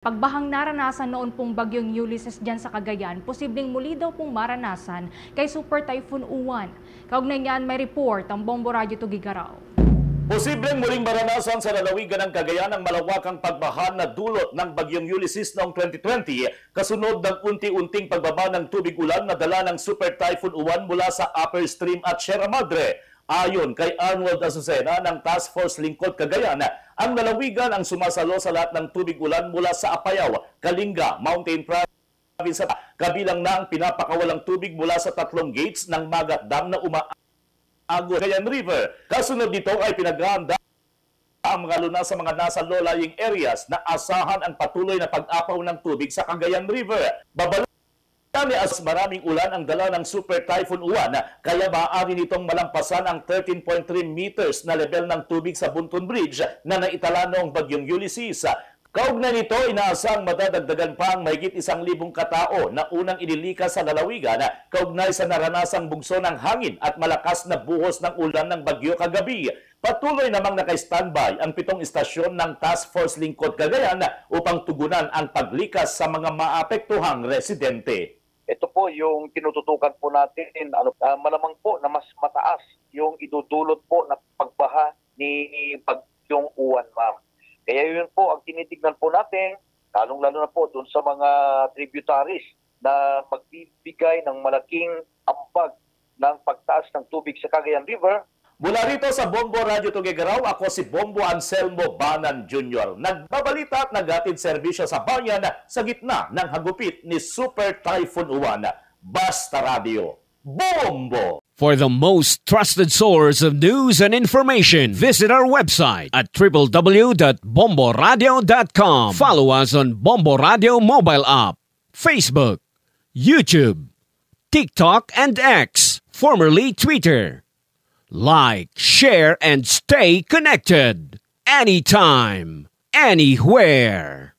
Pagbahang naranasan noon pong bagyong Ulysses dyan sa Cagayan, posibleng muli daw pong maranasan kay Super Typhoon Uwan. Kaugnay niyan may report ang Bombo Radio Tugigaraw. Posibleng muling maranasan sa lalawigan ng Cagayan ang malawakang pagbaha na dulot ng bagyong Ulysses noong 2020 kasunod ng unti-unting pagbaba ng tubig ulan na dala ng Super Typhoon Uwan mula sa upper stream at Sierra Madre. Ayon kay Arnold Azucena ng Task Force Lingkod Cagayan, ang lalawigan ang sumasalo sa lahat ng tubig ulan mula sa Apayao, Kalinga, Mountain Province at kabilang na ang pinapakawalang tubig mula sa tatlong gates ng Magat Dam na umaagos sa Cagayan River. Kasunod nito ay pinaghahanda ang mga luna sa mga nasa low-lying areas na asahan ang patuloy na pag-apaw ng tubig sa Cagayan River. As maraming ulan ang dala ng Super Typhoon Uwan, kaya maaari nitong malampasan ang 13.3 meters na level ng tubig sa Bunton Bridge na naitala noong bagyong Ulysses. Kaugnay nito, inaasang madadagdagan pa ang mahigit 1,000 katao na unang inilikas sa lalawigan kaugnay sa naranasang bugso ng hangin at malakas na buhos ng ulan ng bagyo kagabi. Patuloy namang naka-standby ang 7 istasyon ng Task Force Lingkod Cagayan upang tugunan ang paglikas sa mga maapektuhang residente. Ito po yung tinututukan po natin, malamang po na mas mataas yung idudulot po na pagbaha ni bagyong Uwan, ma'am. Kaya yun po ang tinitignan po natin, lalong-lalo na po dun sa mga tributaries na magbibigay ng malaking ambag ng pagtaas ng tubig sa Cagayan River. Mula rito sa Bombo Radio Tugigaraw, ako si Bombo Anselmo Banan Jr. Nagbabalita at naghatid serbisyo sa bayan sa gitna ng hagupit ni Super Typhoon Uwan. Basta Radio, Bombo! For the most trusted source of news and information, visit our website at www.bomboradio.com. Follow us on Bombo Radio mobile app, Facebook, YouTube, TikTok, and X, formerly Twitter. Like, share, and stay connected. Anytime, anywhere.